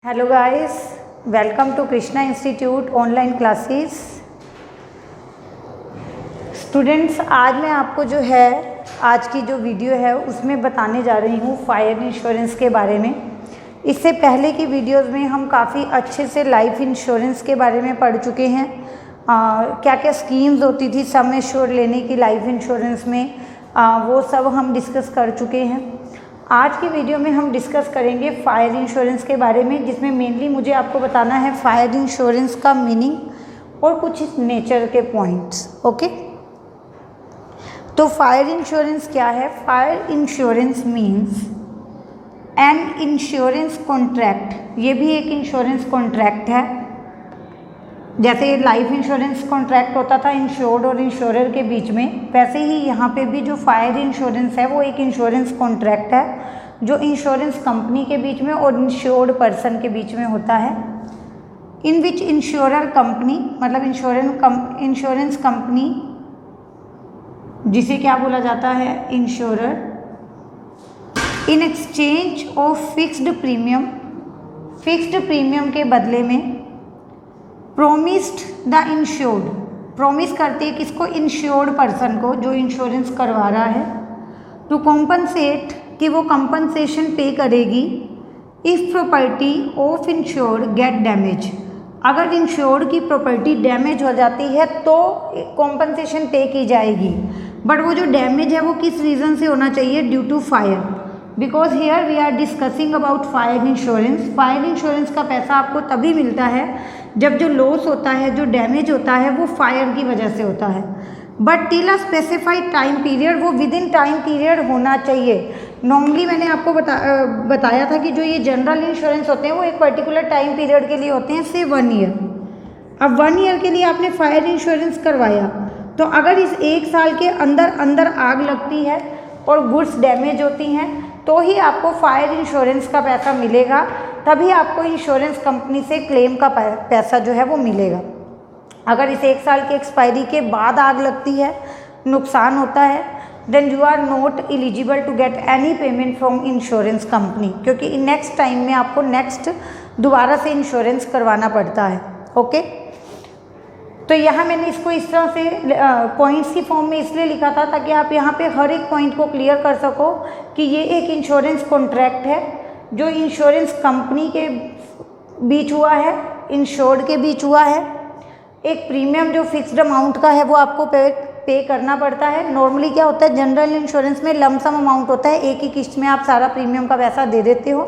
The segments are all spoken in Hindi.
Hello guys, welcome to Krishna institute online classes. Students, आज मैं आपको जो है आज की जो वीडियो है उसमें बताने जा रही हूँ फायर इंश्योरेंस के बारे में। इससे पहले की वीडियोस में हम काफ़ी अच्छे से लाइफ इंश्योरेंस के बारे में पढ़ चुके हैं। क्या क्या स्कीम्स होती थी सम एश्योर्ड लेने की लाइफ इंश्योरेंस में, वो सब हम डिस्कस कर चुके हैं। आज की वीडियो में हम डिस्कस करेंगे फायर इंश्योरेंस के बारे में, जिसमें मेनली मुझे आपको बताना है फायर इंश्योरेंस का मीनिंग और कुछ नेचर के पॉइंट्स। ओके, तो फायर इंश्योरेंस क्या है? Fire insurance means an insurance contract. ये भी एक इंश्योरेंस कॉन्ट्रैक्ट है। जैसे लाइफ इंश्योरेंस कॉन्ट्रैक्ट होता था इंश्योर्ड और इंश्योरर के बीच में, वैसे ही यहाँ पे भी जो फायर इंश्योरेंस है वो एक इंश्योरेंस कॉन्ट्रैक्ट है जो इंश्योरेंस कंपनी के बीच में और इंश्योर्ड पर्सन के बीच में होता है। इन विच इंश्योरर कंपनी मतलब इंश्योरेंस कंपनी, जिसे क्या बोला जाता है, insurer, in exchange of fixed premium के बदले में प्रोमिस्ड द इंश्योर्ड, प्रोमिस करती है किसको? इंश्योर्ड पर्सन को, जो इंश्योरेंस करवा रहा है, टू कॉम्पनसेट, कि वो कंपनसेशन पे करेगी if property of insured gate damage. अगर इंश्योर्ड की प्रॉपर्टी डैमेज हो जाती है तो कॉम्पनसेशन पे की जाएगी। बट वो जो डैमेज है वो किस रीज़न से होना चाहिए? Due to fire. Because here we are discussing about fire insurance. Fire insurance का पैसा आपको तभी मिलता है जब जो लॉस होता है, जो डैमेज होता है, वो फायर की वजह से होता है। But till a specified time period, वो विद इन टाइम पीरियड होना चाहिए। नॉर्मली मैंने आपको बताया था कि जो ये जनरल इंश्योरेंस होते हैं वो एक पर्टिकुलर टाइम पीरियड के लिए होते हैं, से 1 ईयर। अब 1 ईयर के लिए आपने फायर इंश्योरेंस करवाया, तो अगर इस 1 साल के अंदर आग लगती है और गुड्स डैमेज होती हैं तो ही आपको फायर इंश्योरेंस का पैसा मिलेगा, तभी आपको इंश्योरेंस कंपनी से क्लेम का पैसा जो है वो मिलेगा। अगर इस 1 साल की एक्सपायरी के बाद आग लगती है, नुकसान होता है, then you are not eligible to get any payment from insurance company, क्योंकि नेक्स्ट टाइम में आपको दोबारा से इंश्योरेंस करवाना पड़ता है। ओके, तो यहाँ मैंने इसको इस तरह से पॉइंट्स की फॉर्म में इसलिए लिखा था ताकि आप यहाँ पे हर एक पॉइंट को क्लियर कर सको कि ये एक इंश्योरेंस कॉन्ट्रैक्ट है जो इंश्योरेंस कंपनी के बीच हुआ है, इंश्योर्ड के बीच हुआ है। एक प्रीमियम जो फिक्स्ड अमाउंट का है वो आपको पे करना पड़ता है। नॉर्मली क्या होता है, जनरल इंश्योरेंस में लमसम अमाउंट होता है, एक ही किस्त में आप सारा प्रीमियम का पैसा दे देते हो,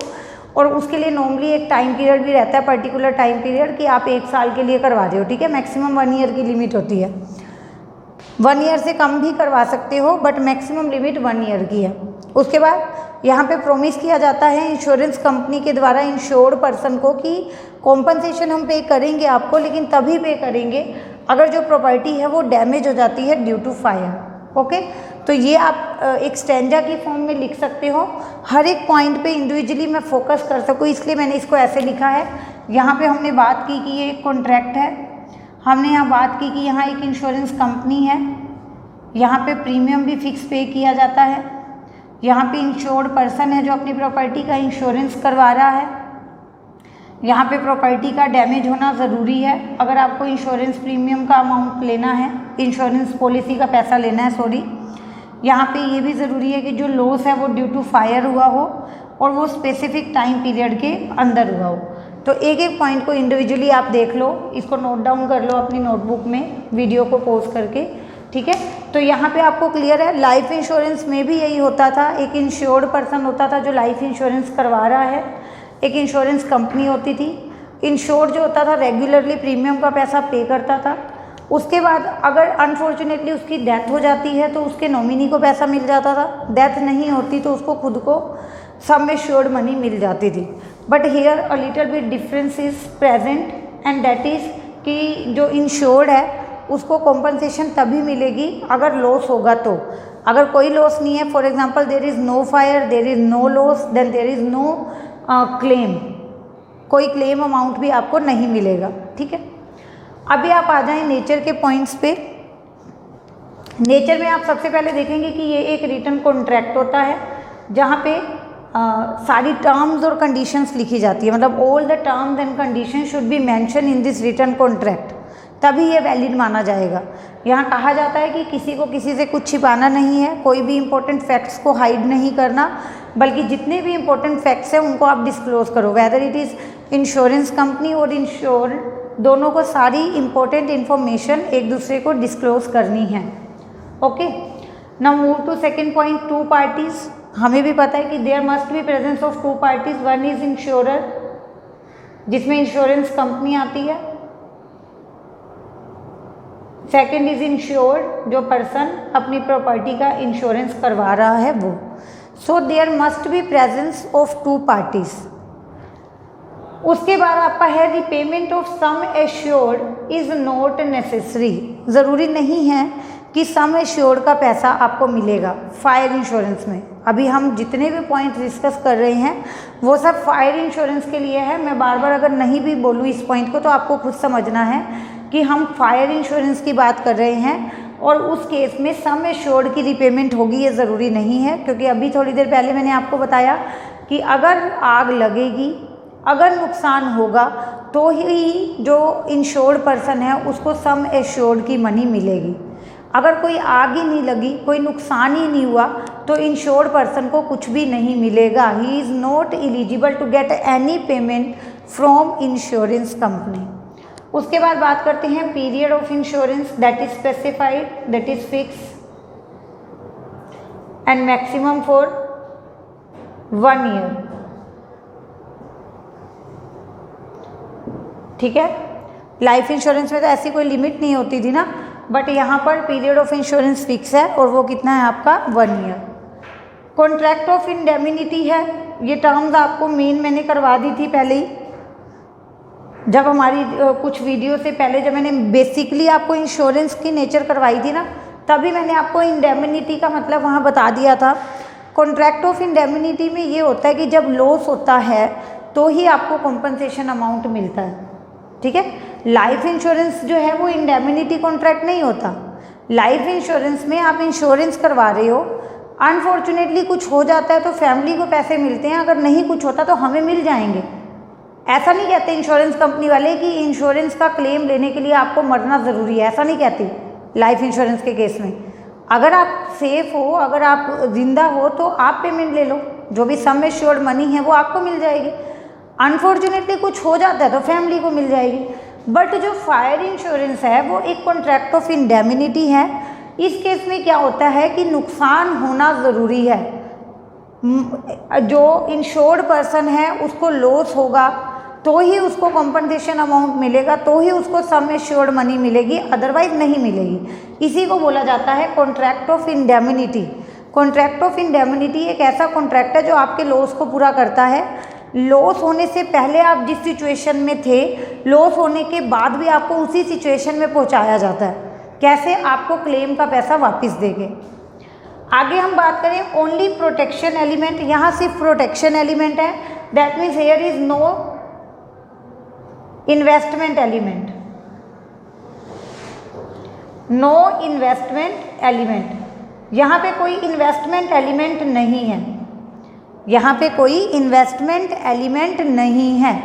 और उसके लिए नॉर्मली एक टाइम पीरियड भी रहता है, पर्टिकुलर टाइम पीरियड, कि आप 1 साल के लिए करवा रहे हो। ठीक है, मैक्सिमम 1 ईयर की लिमिट होती है। 1 ईयर से कम भी करवा सकते हो, बट मैक्सिमम लिमिट 1 ईयर की है। उसके बाद यहाँ पे प्रोमिस किया जाता है इंश्योरेंस कंपनी के द्वारा इंश्योर्ड पर्सन को कि कॉम्पनसेशन हम पे करेंगे आपको, लेकिन तभी पे करेंगे अगर जो प्रॉपर्टी है वो डैमेज हो जाती है ड्यू टू फायर। ओके, तो ये आप एक स्टैंजा की फॉर्म में लिख सकते हो। हर एक पॉइंट पे इंडिविजुअली मैं फोकस कर सकूँ, इसलिए मैंने इसको ऐसे लिखा है। यहाँ पे हमने बात की कि ये एक कॉन्ट्रैक्ट है, हमने यहाँ बात की कि यहाँ एक इंश्योरेंस कंपनी है, यहाँ पे प्रीमियम भी फिक्स पे किया जाता है, यहाँ पे इंश्योर्ड पर्सन है जो अपनी प्रॉपर्टी का इंश्योरेंस करवा रहा है, यहाँ पे प्रॉपर्टी का डैमेज होना ज़रूरी है अगर आपको इंश्योरेंस प्रीमियम का अमाउंट लेना है, इंश्योरेंस पॉलिसी का पैसा लेना है, सॉरी। यहाँ पे ये भी ज़रूरी है कि जो लॉस है वो ड्यू टू फायर हुआ हो और वो स्पेसिफिक टाइम पीरियड के अंदर हुआ हो। तो एक एक पॉइंट को इंडिविजुअली आप देख लो, इसको नोट डाउन कर लो अपनी नोटबुक में, वीडियो को पॉज करके। ठीक है, तो यहाँ पे आपको क्लियर है। लाइफ इंश्योरेंस में भी यही होता था, एक इंश्योर्ड पर्सन होता था जो लाइफ इंश्योरेंस करवा रहा है, एक इंश्योरेंस कंपनी होती थी। इंश्योर्ड जो होता था रेगुलरली प्रीमियम का पैसा पे करता था। उसके बाद अगर अनफॉर्चुनेटली उसकी डेथ हो जाती है तो उसके नॉमिनी को पैसा मिल जाता था, डेथ नहीं होती तो उसको खुद को सम एश्योर्ड मनी मिल जाती थी। But here a little bit difference is present, and that is कि जो इंश्योर्ड है उसको कॉम्पनसेशन तभी मिलेगी अगर लॉस होगा तो। अगर कोई लॉस नहीं है, for example there is no fire, there is no loss, then there is no claim, कोई क्लेम अमाउंट भी आपको नहीं मिलेगा। ठीक है, अभी आप आ जाएं नेचर के पॉइंट्स पे। नेचर में आप सबसे पहले देखेंगे कि ये एक रिटन कॉन्ट्रैक्ट होता है जहाँ पे सारी टर्म्स और कंडीशंस लिखी जाती है, मतलब all the terms and condition should be mention in this written contract, तभी ये वैलिड माना जाएगा। यहाँ कहा जाता है कि किसी को किसी से कुछ छिपाना नहीं है, कोई भी इंपॉर्टेंट फैक्ट्स को हाइड नहीं करना, बल्कि जितने भी इंपॉर्टेंट फैक्ट्स हैं उनको आप डिस्क्लोज करो, whether it is insurance company और इंश्योर, दोनों को सारी इंपॉर्टेंट इन्फॉर्मेशन एक दूसरे को डिस्क्लोज करनी है। Okay, now move to second point, two parties. हमें भी पता है कि there must be presence of two parties, one is insurer जिसमें इंश्योरेंस कंपनी आती है, सेकेंड इज इंश्योर्ड जो पर्सन अपनी प्रॉपर्टी का इंश्योरेंस करवा रहा है वो। So there must be presence of two parties. उसके बाद आपका है repayment of sum assured is not necessary, ज़रूरी नहीं है कि सम एश्योर्ड का पैसा आपको मिलेगा फायर इंश्योरेंस में। अभी हम जितने भी पॉइंट डिस्कस कर रहे हैं वो सब फायर इंश्योरेंस के लिए है। मैं बार बार अगर नहीं भी बोलूँ इस पॉइंट को तो आपको खुद समझना है कि हम फायर इंश्योरेंस की बात कर रहे हैं और उस केस में सम एश्योर्ड की रिपेमेंट होगी ये ज़रूरी नहीं है, क्योंकि अभी थोड़ी देर पहले मैंने आपको बताया कि अगर आग लगेगी, अगर नुकसान होगा तो ही जो इंश्योर्ड पर्सन है उसको सम एश्योर्ड की मनी मिलेगी। अगर कोई आग ही नहीं लगी, कोई नुकसान ही नहीं हुआ तो इंश्योर्ड पर्सन को कुछ भी नहीं मिलेगा। He is not eligible to get any payment from insurance company. उसके बाद बात करते हैं period of insurance, that is specified, that is fix and maximum for 1 year. ठीक है, लाइफ इंश्योरेंस में तो ऐसी कोई लिमिट नहीं होती थी ना, बट यहाँ पर पीरियड ऑफ इंश्योरेंस फिक्स है और वो कितना है आपका 1 ईयर। कॉन्ट्रैक्ट ऑफ इंडेमिनिटी है, ये टर्म्स आपको मेन मैंने करवा दी थी पहले ही, जब हमारी कुछ वीडियो से पहले जब मैंने बेसिकली आपको इंश्योरेंस की नेचर करवाई थी ना, तभी मैंने आपको इंडेमिनिटी का मतलब वहाँ बता दिया था। कॉन्ट्रैक्ट ऑफ इंडेमिनिटी में ये होता है कि जब लॉस होता है तो ही आपको कॉम्पनसेशन अमाउंट मिलता है। ठीक है, लाइफ इंश्योरेंस जो है वो इंडेमिनिटी कॉन्ट्रैक्ट नहीं होता। लाइफ इंश्योरेंस में आप इंश्योरेंस करवा रहे हो, अनफॉर्चुनेटली कुछ हो जाता है तो फैमिली को पैसे मिलते हैं, अगर नहीं कुछ होता तो हमें मिल जाएंगे। ऐसा नहीं कहते इंश्योरेंस कंपनी वाले कि इंश्योरेंस का क्लेम लेने के लिए आपको मरना ज़रूरी है, ऐसा नहीं कहते लाइफ इंश्योरेंस के केस में। अगर आप सेफ हो, अगर आप जिंदा हो तो आप पेमेंट ले लो, जो भी सम एश्योर्ड मनी है वो आपको मिल जाएगी। अनफॉर्चुनेटली कुछ हो जाता है तो फैमिली को मिल जाएगी। बट जो फायर इंश्योरेंस है वो एक कॉन्ट्रैक्ट ऑफ इंडेमिनिटी है। इस केस में क्या होता है कि नुकसान होना ज़रूरी है, जो इंश्योर्ड पर्सन है उसको लॉस होगा तो ही उसको कॉम्पनसेशन अमाउंट मिलेगा, तो ही उसको सम एश्योर्ड मनी मिलेगी, अदरवाइज नहीं मिलेगी। इसी को बोला जाता है contract of indemnity. Contract of indemnity एक ऐसा कॉन्ट्रैक्ट है जो आपके लॉस को पूरा करता है। लॉस होने से पहले आप जिस सिचुएशन में थे, लॉस होने के बाद भी आपको उसी सिचुएशन में पहुंचाया जाता है। कैसे? आपको क्लेम का पैसा वापस देंगे। आगे हम बात करें ओनली प्रोटेक्शन एलिमेंट, यहाँ सिर्फ प्रोटेक्शन एलिमेंट है, that means here is no investment element, no investment element. यहाँ पे कोई इन्वेस्टमेंट एलिमेंट नहीं है, यहाँ पे कोई इन्वेस्टमेंट एलिमेंट नहीं है।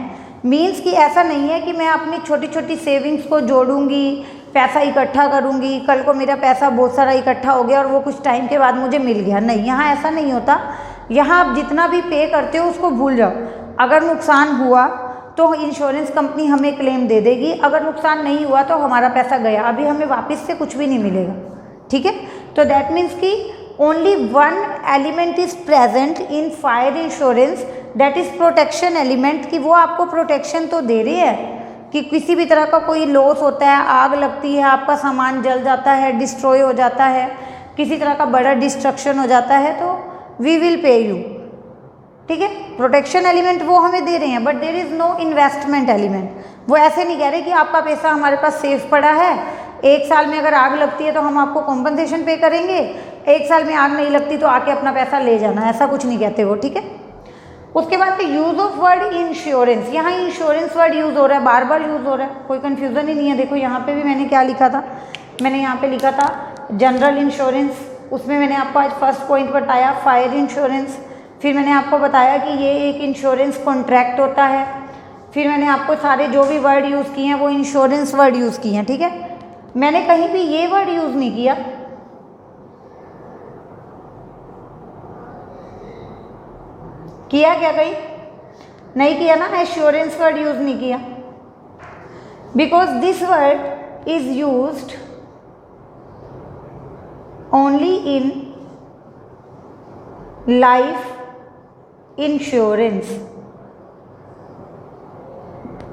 मीन्स कि ऐसा नहीं है कि मैं अपनी छोटी छोटी सेविंग्स को जोड़ूंगी, पैसा इकट्ठा करूंगी, कल को मेरा पैसा बहुत सारा इकट्ठा हो गया और वो कुछ टाइम के बाद मुझे मिल गया। नहीं, यहाँ ऐसा नहीं होता। यहाँ आप जितना भी पे करते हो उसको भूल जाओ। अगर नुकसान हुआ तो इंश्योरेंस कंपनी हमें क्लेम दे देगी, अगर नुकसान नहीं हुआ तो हमारा पैसा गया, अभी हमें वापस से कुछ भी नहीं मिलेगा। ठीक है, तो दैट मीन्स कि only one element is present in fire insurance, that is protection element, कि वो आपको प्रोटेक्शन तो दे रही है कि किसी भी तरह का कोई लॉस होता है, आग लगती है, आपका सामान जल जाता है, डिस्ट्रॉय हो जाता है, किसी तरह का बड़ा डिस्ट्रक्शन हो जाता है तो वी विल पे यू। ठीक है, प्रोटेक्शन एलिमेंट वो हमें दे रहे हैं, but there is no investment element. वो ऐसे नहीं कह रहे कि आपका पैसा हमारे पास सेफ पड़ा है, 1 साल में अगर आग लगती है तो हम आपको कॉम्पनसेशन पे करेंगे, 1 साल में आग नहीं लगती तो आके अपना पैसा ले जाना, ऐसा कुछ नहीं कहते वो। ठीक है, उसके बाद यूज़ ऑफ वर्ड इंश्योरेंस, यहाँ इंश्योरेंस वर्ड यूज़ हो रहा है, बार बार यूज़ हो रहा है, कोई कन्फ्यूज़न ही नहीं है। देखो यहाँ पे भी मैंने क्या लिखा था, मैंने यहाँ पे लिखा था जनरल इंश्योरेंस, उसमें मैंने आपको आज फर्स्ट पॉइंट बताया फायर इंश्योरेंस, फिर मैंने आपको बताया कि ये एक इंश्योरेंस कॉन्ट्रैक्ट होता है। फिर मैंने आपको सारे जो भी वर्ड यूज़ किए हैं वो इंश्योरेंस वर्ड यूज़ किए हैं, ठीक है। मैंने कहीं भी ये वर्ड यूज़ नहीं किया क्या कहीं नहीं किया ना, एश्योरेंस वर्ड यूज़ नहीं किया, because this word is used only in life insurance.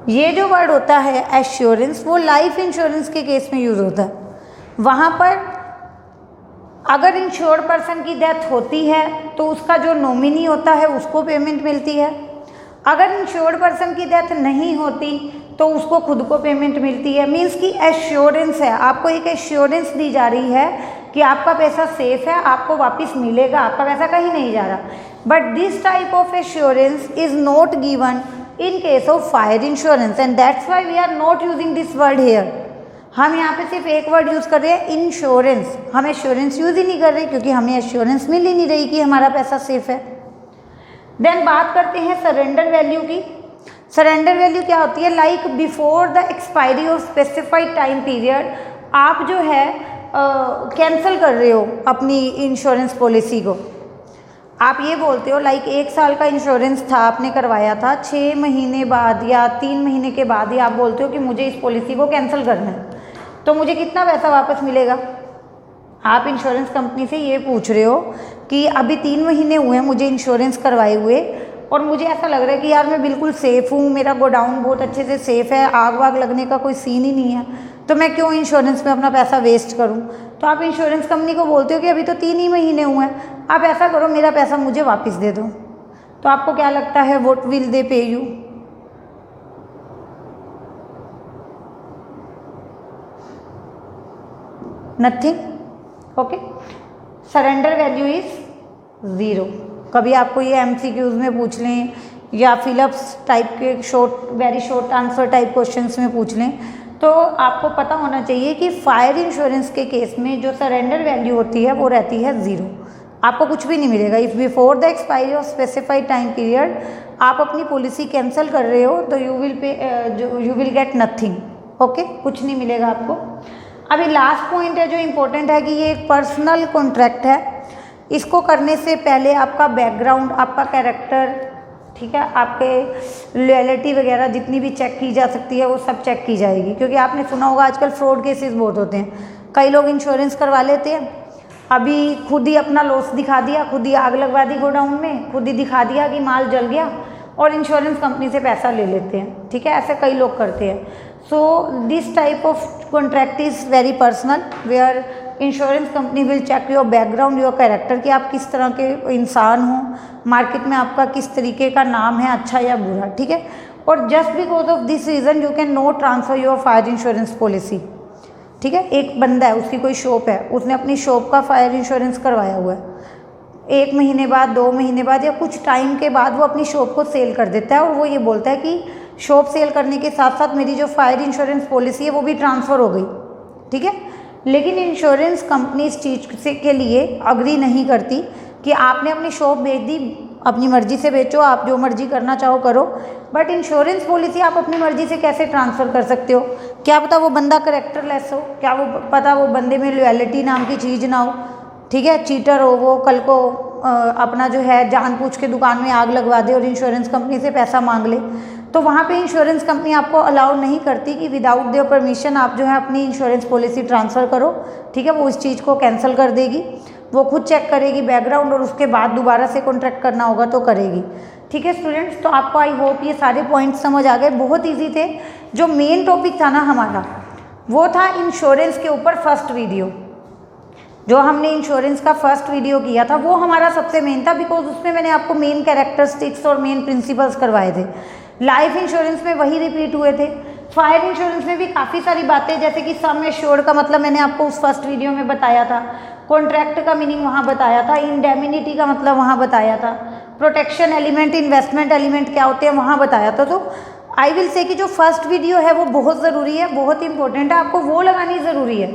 ये जो वर्ड होता है एश्योरेंस, वो लाइफ इंश्योरेंस के केस में यूज़ होता है। वहाँ पर अगर इंश्योर्ड पर्सन की डेथ होती है तो उसका जो नॉमिनी होता है उसको पेमेंट मिलती है। अगर इंश्योर्ड पर्सन की डेथ नहीं होती तो उसको खुद को पेमेंट मिलती है। मीन्स कि एश्योरेंस है, आपको एक एश्योरेंस दी जा रही है कि आपका पैसा सेफ है, आपको वापस मिलेगा, आपका पैसा कहीं नहीं जा रहा। But this type of assurance is not given in case of fire insurance and that's why we are not using this word here. हम यहाँ पे सिर्फ एक वर्ड यूज़ कर रहे हैं इंश्योरेंस, हम एश्योरेंस यूज़ ही नहीं कर रहे क्योंकि हमें एश्योरेंस मिल ही नहीं रही कि हमारा पैसा सेफ है। देन बात करते हैं सरेंडर वैल्यू की। सरेंडर वैल्यू क्या होती है? Like before the expiry of specified time period, आप जो है कैंसिल कर रहे हो अपनी इंश्योरेंस पॉलिसी को। आप ये बोलते हो लाइक 1 साल का इंश्योरेंस था, आपने करवाया था, 6 महीने बाद या 3 महीने के बाद ही आप बोलते हो कि मुझे इस पॉलिसी को कैंसिल करना है, तो मुझे कितना पैसा वापस मिलेगा? आप इंश्योरेंस कंपनी से ये पूछ रहे हो कि अभी 3 महीने हुए हैं मुझे इंश्योरेंस करवाए हुए और मुझे ऐसा लग रहा है कि यार मैं बिल्कुल सेफ़ हूँ, मेरा गोडाउन बहुत अच्छे से सेफ़ है, आग वाग लगने का कोई सीन ही नहीं है, तो मैं क्यों इंश्योरेंस में अपना पैसा वेस्ट करूँ? तो आप इंश्योरेंस कंपनी को बोलते हो कि अभी तो 3 ही महीने हुए हैं, आप ऐसा करो मेरा पैसा मुझे वापस दे दो। तो आपको क्या लगता है व्हाट विल दे पे you? Nothing. Okay, surrender value is 0। कभी आपको ये एमसीक्यूज में पूछ लें या फिलअप्स टाइप के short very short answer type questions में पूछ लें तो आपको पता होना चाहिए कि फायर इंश्योरेंस के केस में जो सरेंडर वैल्यू होती है वो रहती है 0। आपको कुछ भी नहीं मिलेगा। If before the expiry of specified time period आप अपनी पॉलिसी कैंसिल कर रहे हो तो you will get nothing. Okay, कुछ नहीं मिलेगा आपको। अभी लास्ट पॉइंट है जो इम्पोर्टेंट है कि ये एक पर्सनल कॉन्ट्रैक्ट है। इसको करने से पहले आपका बैकग्राउंड, आपका कैरेक्टर, ठीक है, आपके लॉयल्टी वगैरह जितनी भी चेक की जा सकती है वो सब चेक की जाएगी। क्योंकि आपने सुना होगा आजकल फ्रॉड केसेस बहुत होते हैं। कई लोग इंश्योरेंस करवा लेते हैं, अभी खुद ही अपना लॉस दिखा दिया, खुद ही आग लगवा दी गोडाउन में, खुद ही दिखा दिया कि माल जल गया और इंश्योरेंस कंपनी से पैसा ले लेते हैं। ठीक है, ऐसे कई लोग करते हैं। So this type of contract is very personal where insurance company will check your background, your character, कि आप किस तरह के इंसान हो, मार्केट में आपका किस तरीके का नाम है, अच्छा या बुरा। ठीक है, और just because of this reason you can not transfer your fire insurance policy. ठीक है, एक बंदा है, उसकी कोई शॉप है, उसने अपनी शॉप का फायर इंश्योरेंस करवाया हुआ है, 1 महीने बाद, 2 महीने बाद या कुछ टाइम के बाद वो अपनी शॉप को सेल कर देता है और वो ये बोलता है कि शॉप सेल करने के साथ साथ मेरी जो फायर इंश्योरेंस पॉलिसी है वो भी ट्रांसफ़र हो गई। ठीक है, लेकिन इंश्योरेंस कंपनी इस चीज़ से के लिए अग्री नहीं करती कि आपने अपनी शॉप बेच दी, अपनी मर्जी से बेचो, आप जो मर्जी करना चाहो करो, बट इंश्योरेंस पॉलिसी आप अपनी मर्जी से कैसे ट्रांसफ़र कर सकते हो? क्या पता वो बंदा करेक्टरलेस हो, क्या वो पता वो बंदे में लॉयल्टी नाम की चीज़ ना हो, ठीक है, चीटर हो, वो कल को अपना जो है जानबूझ के दुकान में आग लगवा दे और इंश्योरेंस कंपनी से पैसा मांग ले। तो वहाँ पे इंश्योरेंस कंपनी आपको अलाउ नहीं करती कि विदाउट देयर परमिशन आप जो है अपनी इंश्योरेंस पॉलिसी ट्रांसफ़र करो। ठीक है, वो इस चीज़ को कैंसिल कर देगी, वो खुद चेक करेगी बैकग्राउंड और उसके बाद दोबारा से कॉन्ट्रैक्ट करना होगा तो करेगी। ठीक है स्टूडेंट्स, तो आपको आई होप ये सारे पॉइंट्स समझ आ गए, बहुत ईजी थे। जो मेन टॉपिक था ना हमारा वो था इंश्योरेंस के ऊपर फर्स्ट वीडियो। जो हमने इंश्योरेंस का फर्स्ट वीडियो किया था वो हमारा सबसे मेन था, बिकॉज उसमें मैंने आपको मेन कैरेक्टरिस्टिक्स और मेन प्रिंसिपल्स करवाए थे। लाइफ इंश्योरेंस में वही रिपीट हुए थे। फायर इंश्योरेंस में भी काफ़ी सारी बातें, जैसे कि सम एश्योर्ड का मतलब मैंने आपको उस फर्स्ट वीडियो में बताया था, कॉन्ट्रैक्ट का मीनिंग वहाँ बताया था, इंडेमिनिटी का मतलब वहाँ बताया था, प्रोटेक्शन एलिमेंट, इन्वेस्टमेंट एलिमेंट क्या होते हैं वहाँ बताया था। तो आई विल से कि जो फर्स्ट वीडियो है वो बहुत ज़रूरी है, बहुत इंपॉर्टेंट है, आपको वो लगानी ज़रूरी है।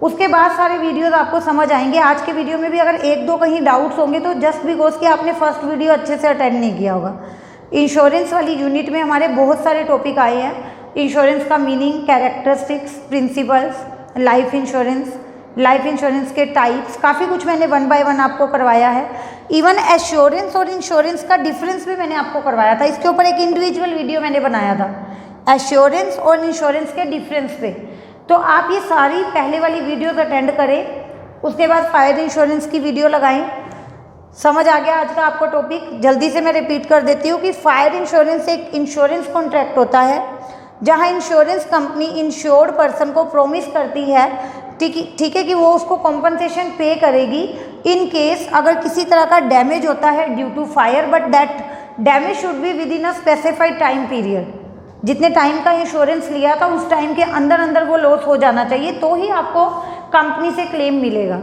उसके बाद सारे वीडियोस आपको समझ आएंगे। आज के वीडियो में भी अगर एक दो कहीं डाउट्स होंगे तो जस्ट बिकॉज कि आपने फर्स्ट वीडियो अच्छे से अटेंड नहीं किया होगा। इंश्योरेंस वाली यूनिट में हमारे बहुत सारे टॉपिक आए हैं। इंश्योरेंस का meaning, characteristics, principles, life insurance के टाइप्स, काफ़ी कुछ मैंने 1 बाय 1 आपको करवाया है। इवन एश्योरेंस और इंश्योरेंस का डिफरेंस भी मैंने आपको करवाया था। इसके ऊपर एक इंडिविजुअल वीडियो मैंने बनाया था एश्योरेंस और इंश्योरेंस के डिफरेंस पे। तो आप ये सारी पहले वाली वीडियोस अटेंड करें, उसके बाद फायर इंश्योरेंस की वीडियो लगाएं। समझ आ गया आज का आपको टॉपिक? जल्दी से मैं रिपीट कर देती हूँ कि फायर इंश्योरेंस एक इंश्योरेंस कॉन्ट्रैक्ट होता है जहाँ इंश्योरेंस कंपनी इंश्योर्ड पर्सन को प्रॉमिस करती है, ठीक है, कि वो उसको कॉम्पनसेशन पे करेगी इन केस अगर किसी तरह का डैमेज होता है due to fire, but that damage should be within a specified time period. जितने टाइम का इंश्योरेंस लिया था उस टाइम के अंदर अंदर वो लॉस हो जाना चाहिए, तो ही आपको कंपनी से क्लेम मिलेगा।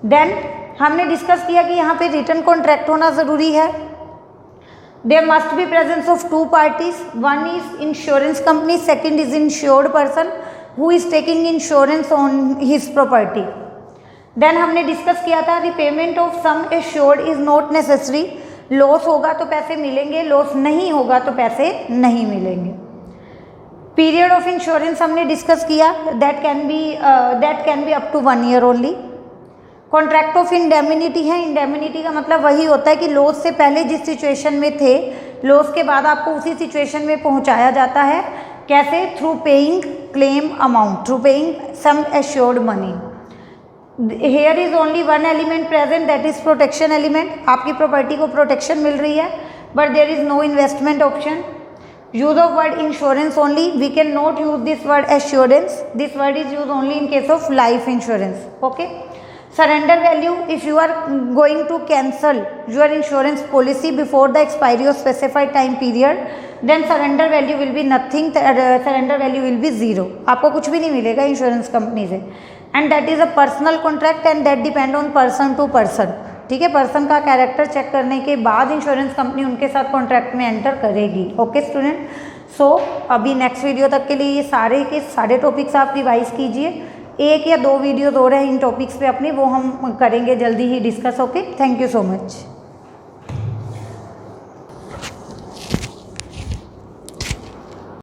देन हमने डिस्कस किया कि यहाँ पे रिटन कॉन्ट्रैक्ट होना ज़रूरी है। There must be presence of 2 parties, one is insurance company, second is insured person who is taking insurance on his property. Then हमने डिस्कस किया था repayment of sum assured is not necessary. Loss होगा तो पैसे मिलेंगे, लॉस नहीं होगा तो पैसे नहीं मिलेंगे। पीरियड ऑफ इंश्योरेंस हमने डिस्कस किया, that can be up to 1 year only. Contract of indemnity है। इंडेमिनिटी का मतलब वही होता है कि लॉस से पहले जिस सिचुएशन में थे, लॉस के बाद आपको उसी सिचुएशन में पहुंचाया जाता है। कैसे? Through paying claim amount, through paying sum assured money. Here is only one element present, that is protection element. आपकी प्रॉपर्टी को प्रोटेक्शन मिल रही है, but there is no investment option. Use of word insurance only, we can not use this word assurance, this word is use only in case of life insurance. Okay. Surrender value, if you are going to cancel your insurance policy before the expiry of specified time period, then surrender value will be nothing, surrender value will be 0. आपको कुछ भी नहीं मिलेगा इंश्योरेंस कंपनी से। And that is a personal contract and that depend on person to person. ठीक है, पर्सन का कैरेक्टर चेक करने के बाद इंश्योरेंस कंपनी उनके साथ कॉन्ट्रैक्ट में एंटर करेगी। ओके स्टूडेंट, सो अभी नेक्स्ट वीडियो तक के लिए ये सारे के सारे टॉपिक्स आप रिवाइज कीजिए। 1 या 2 वीडियोज और हैं इन टॉपिक्स पे अपने, वो हम करेंगे जल्दी ही discuss. Okay, thank you so much.